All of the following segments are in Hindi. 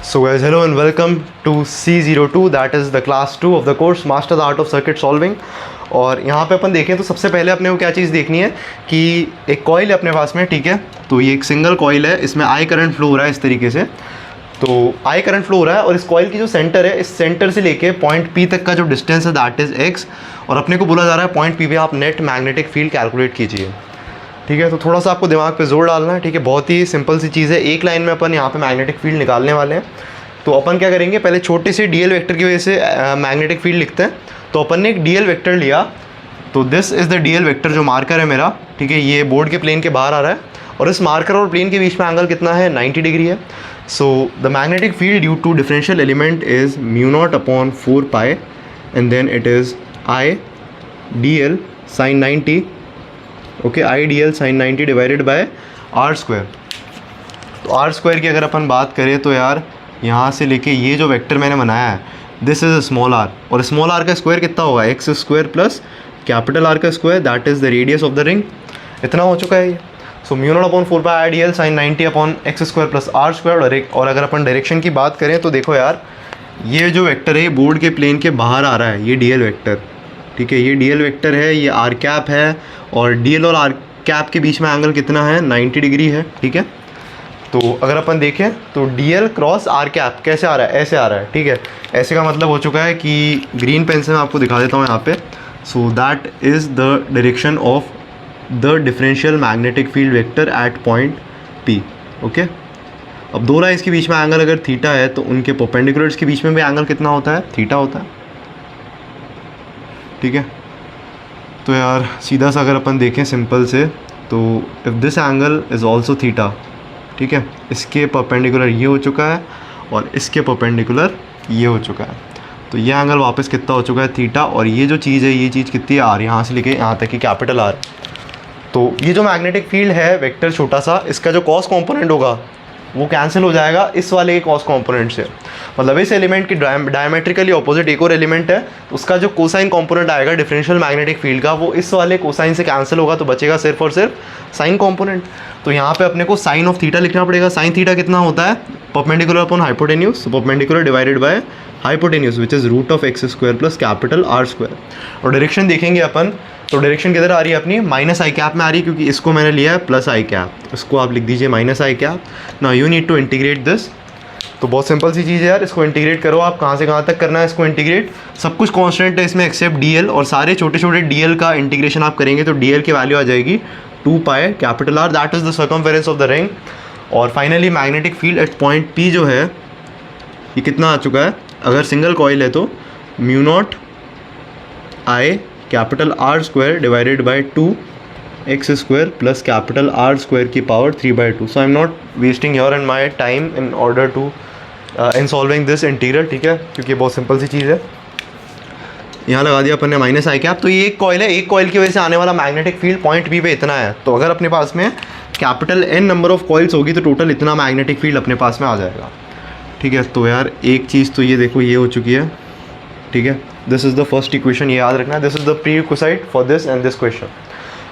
So guys, hello and welcome to C02, that is the class 2 of the course Master the Art of Circuit Solving। और यहाँ पे अपन देखें तो सबसे पहले अपने को क्या चीज़ देखनी है कि एक कॉइल है अपने पास में, ठीक है। तो ये एक सिंगल कॉइल है, इसमें आई करंट फ्लो हो रहा है इस तरीके से। तो आई करंट फ्लो हो रहा है और इस कॉइल की जो सेंटर है, इस सेंटर से लेके पॉइंट पी तक का जो डिस्टेंस है दैट इज़ एक्स। और अपने को बोला जा रहा है पॉइंट पी पे आप नेट मैग्नेटिक फील्ड कैलकुलेट कीजिए, ठीक है। तो थोड़ा सा आपको दिमाग पे जोर डालना है, ठीक है। बहुत ही सिंपल सी चीज़ है, एक लाइन में अपन यहाँ पे मैग्नेटिक फील्ड निकालने वाले हैं। तो अपन क्या करेंगे, पहले छोटे से डीएल वेक्टर की वजह से मैग्नेटिक फील्ड लिखते हैं। तो अपन ने एक डीएल वेक्टर लिया, तो this is the DL vector जो मार्कर है मेरा, ठीक है। ये बोर्ड के प्लेन के बाहर आ रहा है और इस मार्कर और प्लेन के बीच में एंगल कितना है, 90 डिग्री है। So the magnetic field due to differential element is μ0/4π and then it is I D L sine 90, okay, I D L sine 90 divided by R square. तो आर स्क्वायर की अगर अपन बात करें तो यार यहाँ से लेके ये जो वेक्टर मैंने बनाया है दिस इज़ स्मॉल आर, और स्मॉल आर का स्क्वायर कितना होगा, X square plus capital R का square, that is the radius of the ring. इतना हो चुका है ये। So μ0/4π I D L sine 90/x square plus R square. और अगर अपन डायरेक्शन की बात करें तो देखो यार, ये जो वेक्टर है ये बोर्ड के प्लेन के बाहर आ रहा है, ये डी एल वेक्टर, ठीक है। ये डी एल वेक्टर है, ये आर कैप है, और डी एल और आर कैप के बीच में एंगल कितना है, 90 डिग्री है, ठीक है। तो अगर अपन देखें तो D L cross R cap कैसे आ रहा है, ऐसे आ रहा है, ठीक है। ऐसे का मतलब हो चुका है कि ग्रीन पेन से मैं आपको दिखा देता हूँ यहाँ पे। सो that is the direction of the differential magnetic field vector at point P, okay. अब दो लाइन्स के बीच में एंगल अगर थीटा है तो उनके परपेंडिकुलर्स के बीच में भी एंगल कितना होता है, थीटा होता है, ठीक है। तो यार सीधा सा अगर अपन देखें सिंपल से, तो if this angle is also theta, ठीक है, इसके परपेंडिकुलर ये हो चुका है और इसके परपेंडिकुलर ये हो चुका है। तो ये एंगल वापस कितना हो चुका है, थीटा। और ये जो चीज़ है, ये चीज़ कितनी है, आर, यहाँ से लेके यहाँ तक की कैपिटल आर। तो ये जो मैग्नेटिक फील्ड है वेक्टर छोटा सा, इसका जो कॉस कंपोनेंट होगा वो कैंसिल हो जाएगा इस वाले के कॉस कंपोनेंट से। मतलब इस एलिमेंट की डायमेट्रिकली ऑपोजिट एक और एलिमेंट है, तो उसका जो कोसाइन कंपोनेंट आएगा डिफरेंशियल मैग्नेटिक फील्ड का, वो इस वाले कोसाइन से कैंसिल होगा, तो बचेगा सिर्फ और सिर्फ साइन कंपोनेंट। तो यहाँ पे अपने को साइन ऑफ थीटा लिखना पड़ेगा। साइन थीटा कितना होता है, perpendicular upon hypotenuse, perpendicular divided by hypotenuse which is root of X square plus capital R square. और डायरेक्शन देखेंगे अपन, तो डायरेक्शन किधर आ रही है अपनी, माइनस आई कैप में आ रही है, क्योंकि इसको मैंने लिया है प्लस आई कैप, इसको आप लिख दीजिए minus I cap. Now you need to integrate this. तो बहुत सिंपल सी चीज़ है यार, इसको इंटीग्रेट करो आप, कहाँ से कहाँ तक करना है इसको इंटीग्रेट। सब कुछ कांस्टेंट है इसमें एक्सेप्ट डीएल, और सारे छोटे छोटे डीएल का इंटीग्रेशन आप करेंगे तो डीएल की वैल्यू आ जाएगी 2π capital R, that is the circumference of the ring. और finally magnetic field at point P जो है ये कितना आ चुका है, अगर सिंगल कॉइल है तो μ0 I capital R square divided by 2x square plus capital R square की power 3/2। So I am not wasting your and my time in order to in solving this integral, ठीक है, क्योंकि बहुत सिंपल सी चीज़ है। यहाँ लगा दिया अपन ने माइनस आई कैप। तो ये एक कॉइल है, एक कॉइल की वजह से आने वाला मैग्नेटिक फील्ड पॉइंट बी पे इतना है। तो अगर अपने पास में capital N number of coils होगी तो टोटल इतना मैग्नेटिक फील्ड अपने पास में आ जाएगा, ठीक है। तो यार एक चीज़ तो ये देखो, ये हो चुकी है, ठीक है। This is the first equation, ये याद रखना, this is the prerequisite for this and this question.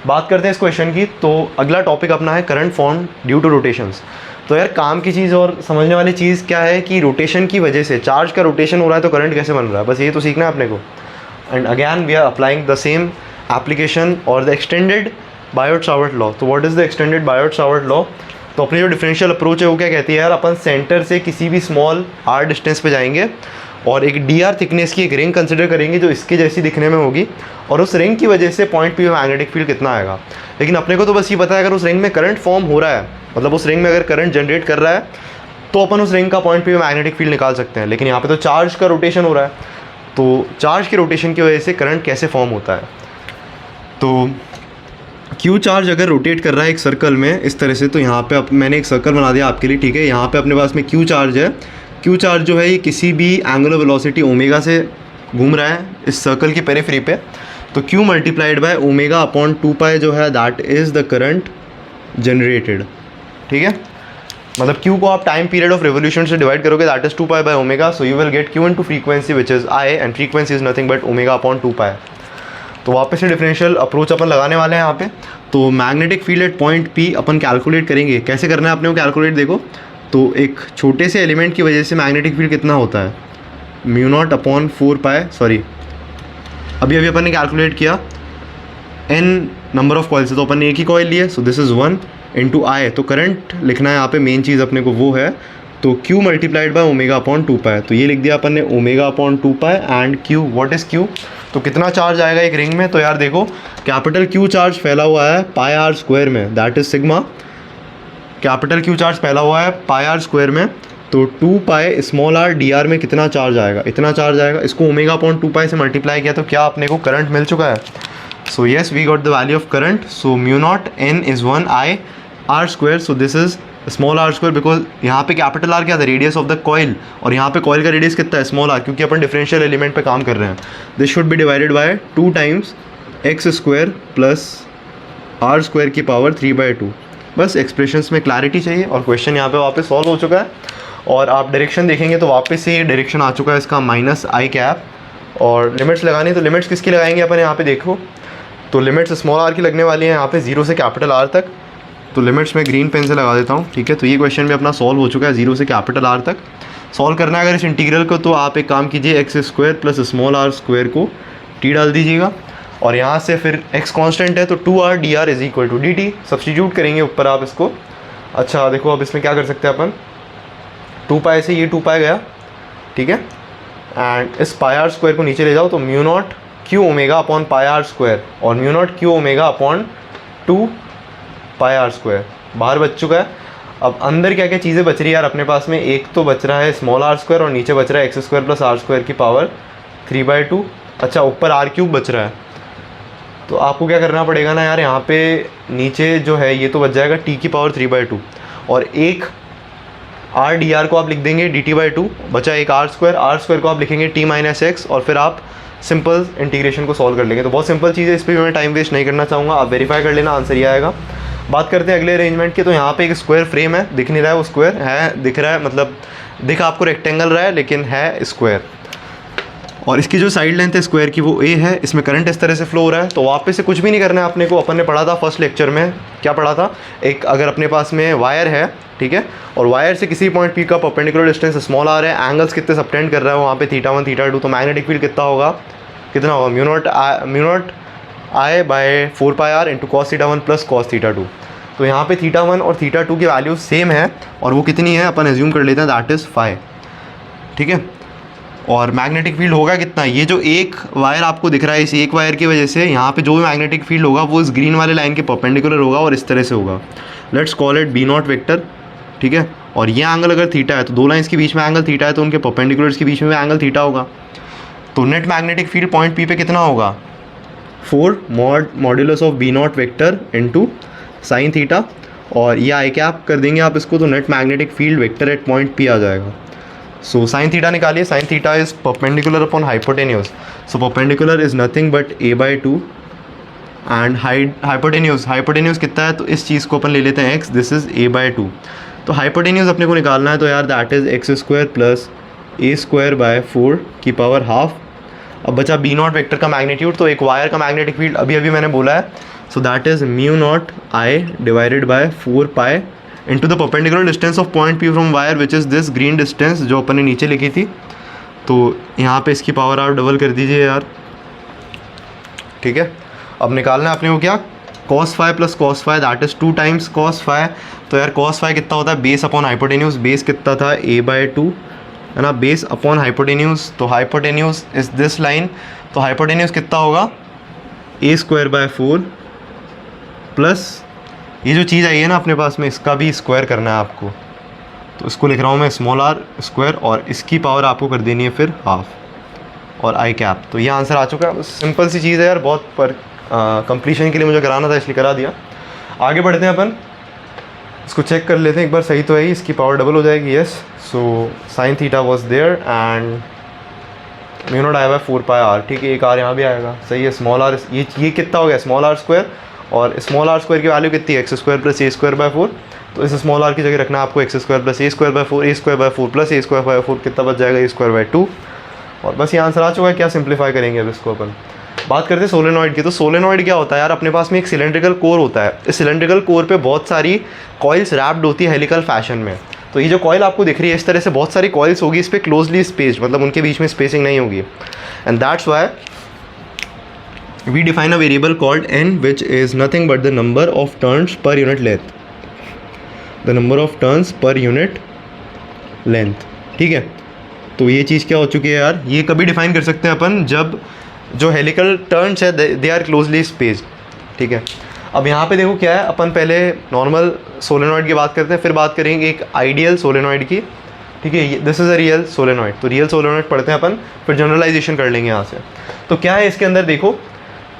बात करते हैं इस क्वेश्चन की। तो अगला टॉपिक अपना है current form due to rotations. तो यार काम की चीज़ और समझने वाली चीज़ क्या है कि रोटेशन की वजह से, चार्ज का रोटेशन हो रहा है तो करंट कैसे बन रहा है, बस ये तो सीखना है अपने को। And again we are applying the same application और द एक्सटेंडेड बायोट-सावर्ट लॉ। तो what is the extended Biot Savart law? तो अपनी जो डिफरेंशियल अप्रोच है वो क्या कहती है यार, अपन सेंटर से किसी भी स्मॉल आर डिस्टेंस पे जाएंगे और एक डी आर थिकनेस की एक रिंग कंसिडर करेंगे जो इसके जैसी दिखने में होगी, और उस रिंग की वजह से पॉइंट पी में मैग्नेटिक फील्ड कितना आएगा। लेकिन अपने को तो बस ये पता है अगर उस रिंग में करंट फॉर्म हो रहा है, मतलब उस रिंग में अगर करंट जनरेट कर रहा है तो अपन उस रिंग का पॉइंट पी में मैग्नेटिक फील्ड निकाल सकते हैं। लेकिन यहाँ पे तो चार्ज का रोटेशन हो रहा है, तो चार्ज के रोटेशन की वजह से करंट कैसे फॉर्म होता है। तो क्यू चार्ज अगर रोटेट कर रहा है एक सर्कल में इस तरह से, तो यहाँ पे मैंने एक सर्कल बना दिया आपके लिए, ठीक है। यहाँ पे अपने पास में क्यू चार्ज है। क्यू चार्ज जो है ये किसी भी एंगुलर वेलोसिटी ओमेगा से घूम रहा है इस सर्कल की पेरिफेरी पे। तो Q multiplied by omega upon 2π जो है that is the current generated, ठीक है। मतलब क्यू को आप टाइम पीरियड ऑफ रिवोल्यूशन से डिवाइड करोगे, that is 2π by omega. So you will get Q into frequency which is I, and frequency is nothing but omega upon 2π। तो वापस से डिफरेंशियल अप्रोच अपन लगाने वाले हैं यहाँ पे। तो magnetic field at point P upon calculate करेंगे। कैसे करना है अपने को कैलकुलेट, देखो तो एक छोटे से एलिमेंट की वजह से मैग्नेटिक फील्ड कितना होता है, म्यू नॉट अपॉन 4 सॉरी अभी अभी अपन ने कैलकुलेट किया n नंबर ऑफ कॉइल से, तो अपन ने एक ही कॉइल लिए, सो दिस इज़ 1 इंटू आई, तो करंट लिखना है यहाँ पे, मेन चीज़ अपने को वो है, तो Q multiplied by omega upon 2 तो ये लिख दिया अपन ने omega upon 2 and Q, what is Q, तो कितना चार्ज आएगा एक रिंग में, तो यार देखो कैपिटल Q चार्ज फैला हुआ है पाई आर स्क्वायर में, that is sigma, capital Q charge फैला हुआ है पाई आर स्क्वायर में, तो 2 pi small R D R में कितना चार्ज आएगा, इतना चार्ज आएगा, इसको ओमेगा अपॉन 2 से मल्टीप्लाई किया तो क्या अपने को करंट मिल चुका है, so yes we got the value of current, so mu not n is 1 I R square, so this is small R square, because यहाँ पे कैपिटल आर क्या था, रेडियस ऑफ द कॉइल, और यहाँ पे कॉइल का रेडियस कितना है, स्मॉल आर, क्योंकि अपन डिफरेंशियल एलिमेंट पे काम कर रहे हैं, this should be divided by 2 times X square plus R square की पावर 3/2, बस एक्सप्रेशंस में क्लैरिटी चाहिए, और क्वेश्चन यहाँ पे वापस सॉल्व हो चुका है, और आप डायरेक्शन देखेंगे तो वापस से ये डायरेक्शन आ चुका है इसका माइनस आई कैप, और लिमिट्स लगानी, तो लिमिट्स किसकी लगाएंगे अपन यहाँ पे देखो, तो लिमिट्स स्मॉल आर की लगने वाली हैं यहाँ पे 0 से कैपिटल आर तक, तो लिमिट्स में ग्रीन पेन से लगा देता हूँ, ठीक है, तो ये क्वेश्चन भी अपना सॉल्व हो चुका है 0 से कैपिटल आर तक। सॉल्व करना है अगर इस इंटीग्रल को, तो आप एक काम कीजिए, X square plus small R square को टी डाल दीजिएगा, और यहाँ से फिर एक्स कांस्टेंट है तो 2r dr is equal to dt, substitute करेंगे ऊपर आप इसको। अच्छा देखो अब इसमें क्या कर सकते हैं अपन, 2 पाई से ये 2 पाई गया, ठीक है, एंड इस पाई आर स्क्वायर को नीचे ले जाओ, तो mu naught Q omega upon pi R square, और mu naught Q omega upon 2 pi R square बाहर बच चुका है। अब अंदर क्या क्या चीज़ें बच रही है यार अपने पास में, एक तो बच रहा है स्मॉल आर स्क्वायर, और नीचे बच रहा है X square plus R square की पावर 3/2, अच्छा ऊपर आर क्यूब बच रहा है, तो आपको क्या करना पड़ेगा ना यार, यहाँ पे नीचे जो है ये तो बच जाएगा टी की पावर 3/2, और एक आर डी आर को आप लिख देंगे dt/2, बचा एक आर स्क्वायर को आप लिखेंगे t माइनस एक्स, और फिर आप सिंपल इंटीग्रेशन को सॉल्व कर लेंगे। तो बहुत सिंपल चीज़ है, इस पर भी मैं टाइम वेस्ट नहीं करना चाहूँगा, आप वेरीफाई कर लेना, आंसर ये आएगा। बात करते हैं अगले अरेंजमेंट की, तो यहाँ पे एक स्क्वायर फ्रेम है, दिख नहीं रहा है वो स्क्वायर है, दिख रहा है मतलब दिख आपको रेक्टेंगल रहा है लेकिन है स्क्वायर, और इसकी जो साइड लेंथ है स्क्वायर की वो a है, इसमें करंट इस तरह से फ्लो हो रहा है, तो वापस से कुछ भी नहीं करना है अपने को, अपन ने पढ़ा था फर्स्ट लेक्चर में, क्या पढ़ा था, एक अगर अपने पास में वायर है, ठीक है, और वायर से किसी पॉइंट पी का परपेंडिकुलर डिस्टेंस स्मॉल आर है, एंगल्स कितने सबटेंड कर रहा है वहाँ पे θ1 θ2, तो मैग्नेटिक फील्ड कितना होगा mu not I by 4 pi R into cos θ1 plus cos θ2, तो यहाँ पे θ1 और θ2 की वैल्यू सेम है, और वो कितनी है अपन एज्यूम कर लेते हैं, दैट इज़ 5, ठीक है, और मैग्नेटिक फील्ड होगा कितना, ये जो एक वायर आपको दिख रहा है, इस एक वायर की वजह से यहाँ पे जो भी मैग्नेटिक फील्ड होगा वो इस ग्रीन वाले लाइन के परपेंडिकुलर होगा, और इस तरह से होगा, let's call it be naught vector, ठीक है, और ये एंगल अगर थीटा है तो दो लाइन्स के बीच में एंगल थीटा है, तो उनके परपेंडिकुलर्स के बीच में भी एंगल थीटा होगा, तो net magnetic field point P पे कितना होगा 4 modulus of B naught vector into sine theta, और ये आई कैप कर देंगे आप इसको, तो net magnetic field vector at point P आ जाएगा। सो साइन थीटा निकालिए, sine theta is perpendicular upon hypotenuse, so perpendicular is nothing but a/2 and hypotenuse कितना है, तो इस चीज़ को अपन ले लेते हैं x, दिस इज a/2, तो हाइपोटेन्यूज अपने को निकालना है, तो यार that is x square plus a square by 4 की पावर हाफ। अब बचा बी नॉट वेक्टर का मैग्नीट्यूड, तो एक वायर का मैग्नेटिक फील्ड अभी अभी मैंने बोला है, so that is mu not I divided by 4 pi into the perpendicular distance of point P from wire which is this green distance जो अपन ने नीचे लिखी थी, तो यहाँ पे इसकी पावर आप डबल कर दीजिए यार, ठीक है। अब निकालना है अपने को क्या, cos phi plus cos phi that is 2 times cos phi, तो यार cos फाई कितना होता है, बेस अपॉन हाइपोटेन्यूज, बेस कितना था a/2 है ना, बेस अपॉन हाइपोटेन्यूज, तो हाइपोटेन्यूज इज दिस लाइन, तो हाइपोटेन्यूज कितना होगा a स्क्वायर बाय 4 प्लस ये जो चीज़ आई है ना अपने पास में, इसका भी स्क्वायर करना है आपको, तो इसको लिख रहा हूँ मैं स्मॉल आर स्क्वायर, और इसकी पावर आपको कर देनी है फिर हाफ, और आई कैप, तो ये आंसर आ चुका है। सिंपल सी चीज़ है यार, बहुत पर कंप्लीशन के लिए मुझे कराना था इसलिए करा दिया। आगे बढ़ते हैं अपन, इसको चेक कर लेते हैं एक बार, सही तो है ही, इसकी पावर डबल हो जाएगी, yes, so sine theta was there and mu not I by 4 pi R, ठीक है, एक आर यहाँ भी आएगा, सही है, स्मॉल आर, ये कितना हो गया स्मॉल आर स्क्वायर, और स्मॉल आर स्क्वायर की वैल्यू कितनी है X square plus A square by 4, तो इस स्मॉल आर की जगह रखना है आपको x square plus A square by 4, A square by 4 plus A square by 4 कितना बच जाएगा, ए स्क्वायर बाय 2, और बस ये आंसर आ चुका है। क्या सिंप्लीफाई करेंगे अब इसको अपन। बात करते हैं सोलेनॉइड की, तो सोलेनॉइड क्या होता है यार, अपने पास में एक सिलेंड्रिकल कोर होता है, इस सिलेंड्रिकल कोर पे बहुत सारी कॉइल्स रैप्ड होती है हेलिकल फैशन में, तो ये जो कॉइल आपको दिख रही है इस तरह से बहुत सारी कॉइल्स होगी इस पर क्लोजली स्पेस्ड, मतलब उनके बीच में स्पेसिंग नहीं होगी। And that's why we define a variable called n which is nothing but the number of turns per unit length, the number of turns per unit length। ठीक है, तो ये चीज़ क्या हो चुकी है यार, ये कभी डिफाइन कर सकते हैं अपन जब जो हेलिकल टर्न्स है दे आर क्लोजली स्पेस्ड। ठीक है, अब यहाँ पे देखो क्या है, अपन पहले नॉर्मल सोलेनॉइड की बात करते हैं, फिर बात करेंगे एक आइडियल सोलेनॉइड की। ठीक है, this is a real solenoid, तो रियल सोलेनॉइड पढ़ते हैं अपन, फिर जनरलाइजेशन कर लेंगे यहाँ से। तो क्या है इसके अंदर देखो,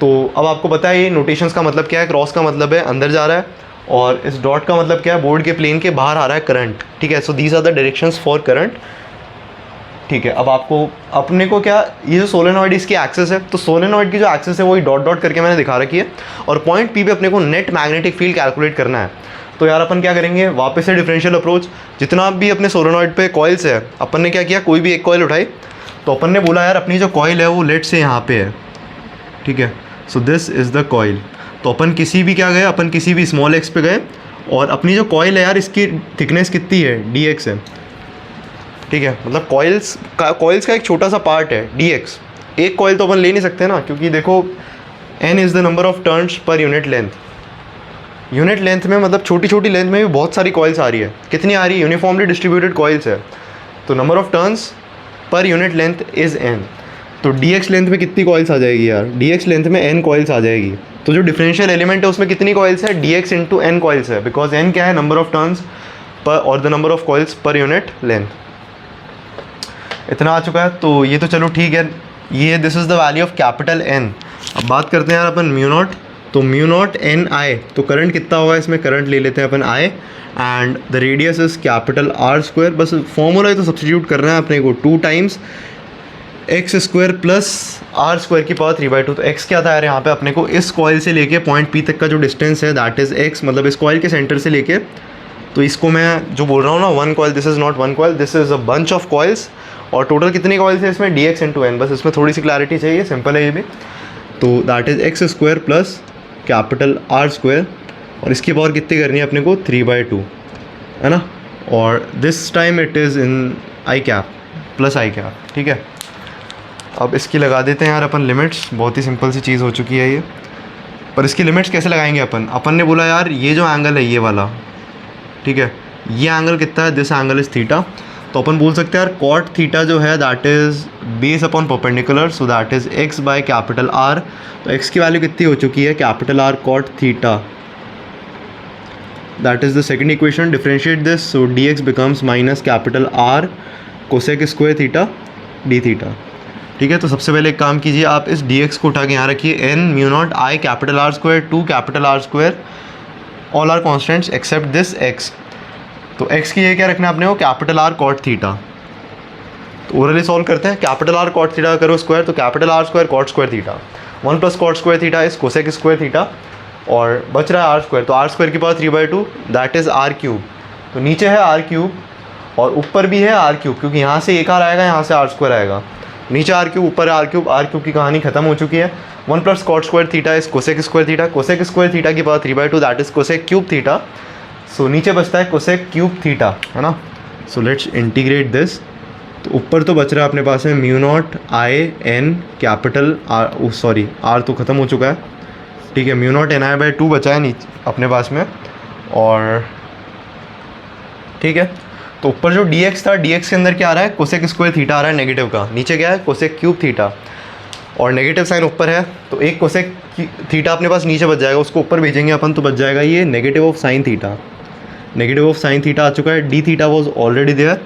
तो अब आपको पता है ये नोटेशंस का मतलब क्या है, क्रॉस का मतलब है अंदर जा रहा है, और इस डॉट का मतलब क्या है, बोर्ड के प्लेन के बाहर आ रहा है करंट। ठीक है, so these are the directions for current. ठीक है, अब आपको अपने को क्या, ये जो सोलेनॉइड इसकी एक्सेस है, तो सोलेनॉइड की जो एक्सेस है वही डॉट डॉट करके मैंने दिखा रखी है, और पॉइंट पी पे अपने को नेट मैग्नेटिक फील्ड कैलकुलेट करना है। तो यार अपन क्या करेंगे, वापस से डिफरेंशियल अप्रोच, जितना भी अपने सोलेनॉइड पे कॉइल्स है, अपन ने क्या किया, कोई भी एक कॉइल उठाई, तो अपन ने बोला यार अपनी जो कॉइल है वो लेट से यहाँ पे है। ठीक है, सो दिस इज़ द कॉइल। तो अपन किसी भी क्या गए, अपन किसी भी स्मॉल एक्स पे गए, और अपनी जो कॉइल है यार इसकी थिकनेस कितनी है, dx है। ठीक है, मतलब कॉइल्स का एक छोटा सा पार्ट है dx। एक कॉइल तो अपन ले नहीं सकते ना, क्योंकि देखो n is the number of turns per unit length. Unit length में मतलब छोटी छोटी लेंथ में भी बहुत सारी कॉइल्स आ रही है। कितनी आ रही है, यूनिफॉर्मली डिस्ट्रीब्यूटेड कॉइल्स है, तो number of turns per unit length is n। तो dx लेंथ में कितनी कॉइल्स आ जाएगी यार, dx लेंथ में n कॉइल्स आ जाएगी। तो जो डिफरेंशियल एलिमेंट है उसमें कितनी कॉइल्स है, dx इंटू n कॉइल्स है, बिकॉज n क्या है, नंबर ऑफ टर्न्स पर और the number of coils per unit length. इतना आ चुका है, तो ये तो चलो ठीक है, ये this is the value of capital N। अब बात करते हैं यार अपन म्यू नॉट, तो म्यू नॉट एन आई, तो करंट कितना होगा इसमें, करंट ले लेते हैं अपन I, and the radius is capital R square. बस फॉर्मूला ही तो सब्सटीट्यूट करना है अपने को, 2 times X square plus R square की पावर 3/2। तो एक्स क्या था यार यहाँ पे अपने को, इस कॉइल से लेके पॉइंट पी तक का जो डिस्टेंस है दैट इज़ एक्स, मतलब इस कॉइल के सेंटर से लेके, तो इसको मैं जो बोल रहा हूँ ना one coil, this is not one coil, this is a bunch of coils. और टोटल कितनी कॉइल्स है इसमें, dx इंटू n। बस इसमें थोड़ी सी क्लैरिटी चाहिए, सिंपल है ये भी। तो that is x square plus capital R square, और इसकी पावर कितनी करनी है अपने को, 3/2 है ना, और this time it is in I cap plus I cap. ठीक है, अब इसकी लगा देते हैं यार अपन लिमिट्स, बहुत ही सिंपल सी चीज़ हो चुकी है ये। पर इसकी लिमिट्स कैसे लगाएंगे अपन ने बोला यार ये जो एंगल है ये वाला, ठीक है, ये एंगल कितना है, दिस एंगल इज़ थीटा। तो अपन बोल सकते हैं यार कॉट थीटा जो है that is base upon perpendicular, so that is x by capital R। तो x की वैल्यू कितनी हो चुकी है, capital R cot theta, that is the second equation. Differentiate this, so dx becomes minus capital R cosec square theta D theta. ठीक है, तो सबसे पहले एक काम कीजिए, आप इस dx को उठा के यहाँ रखिए, n mu not I capital R square 2 capital R square, all are constants except this x। तो x की ये क्या रखना है अपने को, कैपिटल R कॉट थीटा। तो ओरली सॉल्व करते हैं, कैपिटल R कॉट थीटा करो स्क्वायर, तो capital R square cot square theta, 1 plus cot square theta is cosec square theta, और बच रहा है R स्क्वायर, तो R स्क्वायर की power 3/2 that is R cube. तो नीचे है R क्यूब और ऊपर भी है R क्यूब, क्योंकि यहाँ से एक R आएगा, यहाँ से R स्क्वायर आएगा, नीचे R क्यूब ऊपर R क्यूब। R क्यूब की कहानी खत्म हो चुकी है। 1 plus cot square theta is cosec square theta, cosec square theta की power 3/2 that is cosec cube theta. So नीचे बचता है कोसेक क्यूब थीटा, है ना। So let's integrate this. तो ऊपर तो बच रहा है अपने पास में mu not I N capital R, sorry R तो ख़त्म हो चुका है, ठीक है, mu not N I by 2 बचा है नीचे अपने पास में। और ठीक है, तो ऊपर जो dx था, dx के अंदर क्या आ रहा है, कोसेक स्क्वायर थीटा आ रहा है नेगेटिव का, नीचे क्या है कोसेक क्यूब थीटा, और नेगेटिव साइन ऊपर है, तो एक कोसेक थीटा अपने पास नीचे बच जाएगा, उसको ऊपर भेजेंगे अपन तो बच जाएगा ये negative of sine theta. Negative of sine theta आ चुका है, D theta was already there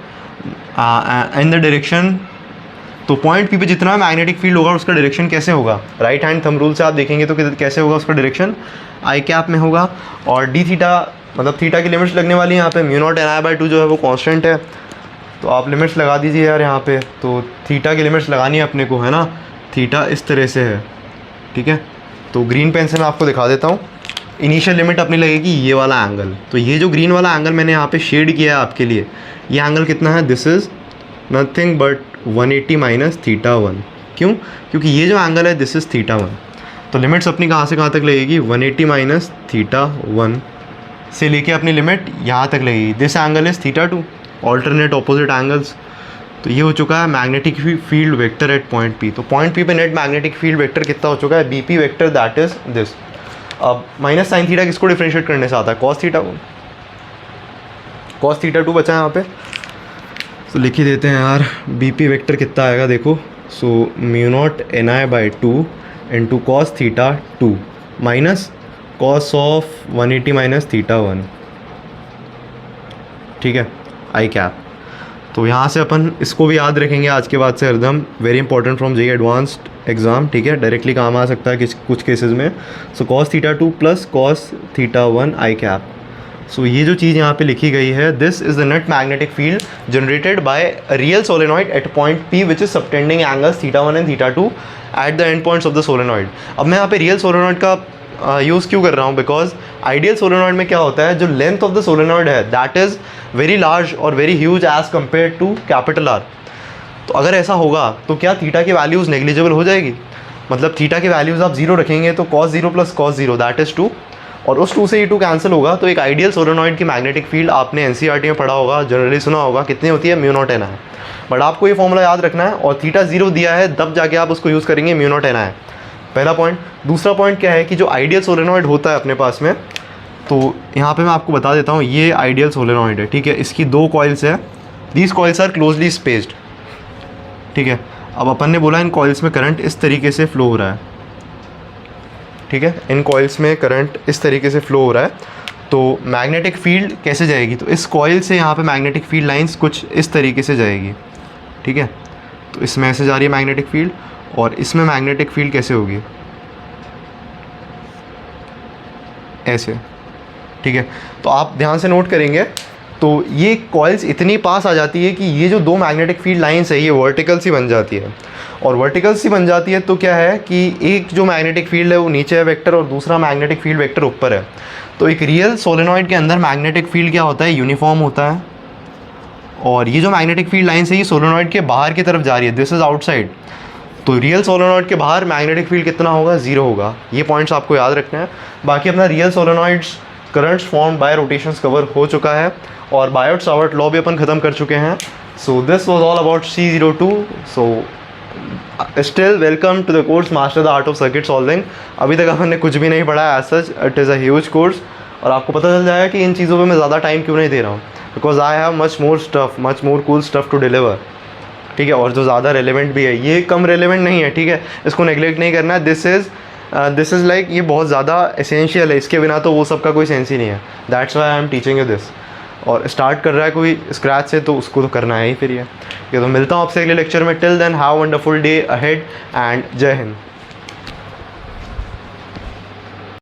in the direction. तो पॉइंट पी पे जितना मैग्नेटिक फील्ड होगा उसका डायरेक्शन कैसे होगा, राइट हैंड थंब रूल से आप देखेंगे तो कैसे होगा उसका डायरेक्शन, आई कैप में होगा। और डी थीटा मतलब थीटा की लिमिट्स लगने वाली है यहाँ पे, mu not N I by 2 जो है वो कांस्टेंट है, तो आप लिमिट्स लगा दीजिए यार यहाँ पे। तो थीटा की लिमिट्स लगानी है अपने को, है ना, थीटा इस तरह से है, ठीक है। तो ग्रीन पेन से मैं आपको दिखा देता हूँ। इनिशियल लिमिट अपनी लगेगी ये वाला एंगल, तो ये जो ग्रीन वाला एंगल मैंने यहाँ पे शेड किया है आपके लिए, ये एंगल कितना है, this is nothing but 180 minus theta 1। क्यों, क्योंकि ये जो एंगल है दिस इज़ थीटा 1। तो लिमिट्स अपनी कहाँ से कहाँ तक लगेगी, 180 माइनस थीटा 1 से लेके अपनी लिमिट यहाँ तक लगेगी, this angle is theta 2, alternate opposite angles. तो ये हो चुका है magnetic field vector at point P. तो पॉइंट पी पे नेट मैग्नेटिक फील्ड वेक्टर कितना हो चुका है, B P vector, that is this. अब माइनस साइन थीटा किसको डिफरेंशिएट करने से आता है, कॉस थीटा को। कॉस थीटा 2 बचा है यहाँ पे, तो लिख ही देते हैं यार। बी पी वेक्टर कितना आएगा देखो, सो mu not N I by 2 into cos theta 2 minus cos of 180 minus theta 1, ठीक है, आई कैप। तो यहाँ से अपन इसको भी याद रखेंगे आज के बाद से हरदम, very important from JEE advanced exam, ठीक है, डायरेक्टली काम आ सकता है कुछ केसेस में। So cos theta 2 plus cos theta 1 I cap. So ये जो चीज़ यहाँ पे लिखी गई है, this is the net magnetic field generated by real solenoid at point P which is subtending angles theta 1 and theta 2 at the end points of the solenoid. अब मैं यहाँ पे रियल सोलेनॉइड का यूज़ क्यों कर रहा हूँ, बिकॉज आइडियल सोलेनॉइड में क्या होता है, जो लेंथ ऑफ द सोलेनॉइड है दैट इज़ वेरी लार्ज और very huge as compare to capital R. तो अगर ऐसा होगा तो क्या थीटा की वैल्यूज़ नेग्लिजिबल हो जाएगी, मतलब थीटा की वैल्यूज़ आप 0 रखेंगे तो cos 0 plus cos 0 that is 2, और उस 2 से ये 2 कैंसिल होगा। तो एक आइडियल सोलेनॉइड की मैग्नेटिक फील्ड आपने एनसीईआरटी में पढ़ा होगा, जनरली सुना होगा, कितनी होती है, mu not N I. But आपको ये फॉर्मूला याद रखना है, और थीटा 0 दिया है तब जाके आप उसको यूज़ करेंगे, म्यू नॉट एन आई, पहला पॉइंट। दूसरा पॉइंट क्या है कि जो आइडियल सोलेनॉइड होता है अपने पास में, तो यहाँ पे मैं आपको बता देता हूँ, ये आइडियल सोलेनॉइड है, ठीक है, इसकी 2 कॉइल्स है, these coils are closely spaced, ठीक है। अब अपन ने बोला इन कॉइल्स में करंट इस तरीके से फ्लो हो रहा है, ठीक है, इन कॉइल्स में करंट इस तरीके से फ्लो हो रहा है, तो मैग्नेटिक फील्ड कैसे जाएगी, तो इस कॉइल से यहाँ पे मैग्नेटिक फील्ड लाइंस कुछ इस तरीके से जाएगी, ठीक है। तो इसमें ऐसे जा रही है मैग्नेटिक फील्ड, और इसमें मैग्नेटिक फील्ड कैसे होगी, ऐसे, ठीक है। तो आप ध्यान से नोट करेंगे तो ये कॉइल्स इतनी पास आ जाती है कि ये जो 2 मैग्नेटिक फील्ड लाइंस है ये वर्टिकल सी बन जाती है, और वर्टिकल सी बन जाती है तो क्या है कि एक जो मैग्नेटिक फील्ड है वो नीचे है वेक्टर, और दूसरा मैग्नेटिक फील्ड वेक्टर ऊपर है। तो एक रियल सोलेनॉइड के अंदर मैग्नेटिक फील्ड क्या होता है, यूनिफॉर्म होता है, और ये जो मैग्नेटिक फील्ड लाइन्स है ये सोलेनॉइड के बाहर की तरफ जा रही है, दिस इज़ आउटसाइड। तो रियल सोलेनॉइड के बाहर मैग्नेटिक फील्ड कितना होगा, 0 होगा। ये पॉइंट्स आपको याद रखना है। बाकी अपना real solenoids currents form by rotations cover हो चुका है, और बायोट सावर्ट लॉ भी अपन ख़त्म कर चुके हैं। So this was all about C02। So still welcome to the course master the art of circuit solving. अभी तक अपन ने कुछ भी नहीं पढ़ा है as such, it is a huge course, और आपको पता चल जाएगा कि इन चीज़ों पे मैं ज़्यादा टाइम क्यों नहीं दे रहा हूँ, because I have much more cool stuff to deliver, ठीक है, और जो ज़्यादा रेलेवेंट भी है, ये कम रेलेवेंट नहीं है, ठीक है, इसको नेग्लेक्ट नहीं करना है। दिस इज़ लाइक ये बहुत ज़्यादा एसेंशियल है, इसके बिना तो वो सब का कोई सेंस ही नहीं है, that's why I am teaching you this. और स्टार्ट कर रहा है कोई स्क्रैच से तो उसको तो करना है ही फिर ये। तो मिलता हूँ आपसे अगले लेक्चर में, till then have wonderful day ahead and जय हिंद।